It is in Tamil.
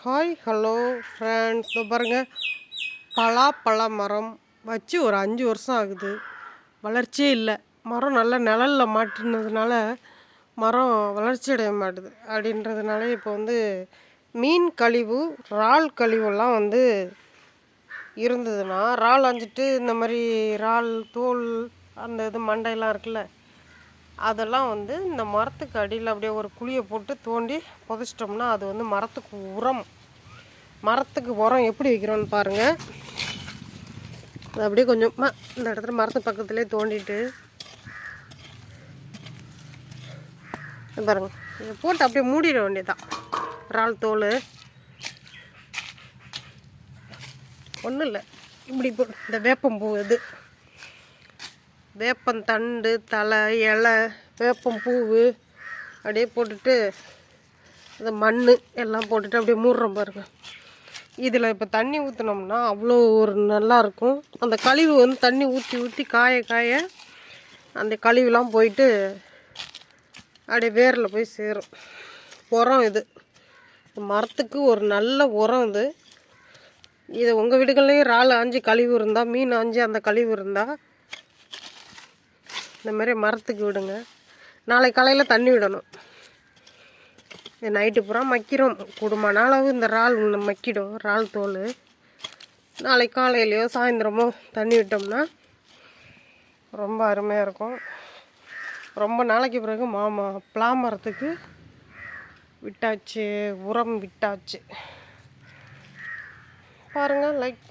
ஹாய் ஹலோ ஃப்ரெண்ட்ஸ், இதோ பாருங்கள், பலாப்பழ மரம் வச்சு ஒரு 5 வருஷம் ஆகுது. வளர்ச்சியே இல்லை. மரம் நல்லா நிழலில் மாட்டினதுனால மரம் வளர்ச்சி அடைய மாட்டுது. அப்படின்றதுனால இப்போ மீன் கழிவு, இறால் கழிவெல்லாம் இருந்ததுன்னா, இறால் அஞ்சிட்டு இந்த மாதிரி இறால் தோல் அந்த இது மண்டையெல்லாம் இருக்குல்ல, அதெல்லாம் இந்த மரத்துக்கு அடியில் அப்படியே ஒரு குழியை போட்டு தோண்டி புதைச்சிட்டோம்னா அது மரத்துக்கு உரம். மரத்துக்கு உரம் எப்படி வைக்கிறோன்னு பாருங்கள். அது அப்படியே கொஞ்சமாக இந்த இடத்துல மரத்து பக்கத்துலேயே தோண்டிட்டு பாருங்கள், இதை போட்டு அப்படியே மூடிட வேண்டியதான். இறால் தோல் ஒன்றும் இல்லை, இப்படி இந்த வேப்பம்பூ இது வேப்பந்தண்டு, தலை, இலை, வேப்பம் பூவு அப்படியே போட்டுட்டு இந்த மண் எல்லாம் போட்டுட்டு அப்படியே மூடுறோம் பாருங்கள். இதில் இப்போ தண்ணி ஊற்றினோம்னா அவ்வளோ ஒரு நல்லாயிருக்கும். அந்த கழிவு தண்ணி ஊற்றி ஊற்றி காய காய அந்த கழிவுலாம் போயிட்டு அப்படியே வேரில் போய் சேரும். உரம் இது மரத்துக்கு ஒரு நல்ல உரம் இது. இதை உங்கள் வீடுகள்லேயும் இறால் ஆஞ்சி கழிவு இருந்தால், மீன் ஆஞ்சி அந்த கழிவு இருந்தால் இந்த மாதிரி மரத்துக்கு விடுங்க. நாளைக்கு காலையில் தண்ணி விடணும். நைட்டு பூரா மக்கிறோம், கூடுமான அளவு இந்த இறால் மக்கிடும். இறால் தோல் நாளைக்கு காலையிலையோ சாயந்தரமோ தண்ணி விட்டோம்னா ரொம்ப அருமையாக இருக்கும். ரொம்ப நாளைக்கு பிறகு பலா மரத்துக்கு விட்டாச்சு, உரம் விட்டாச்சு. பாருங்கள், லைக்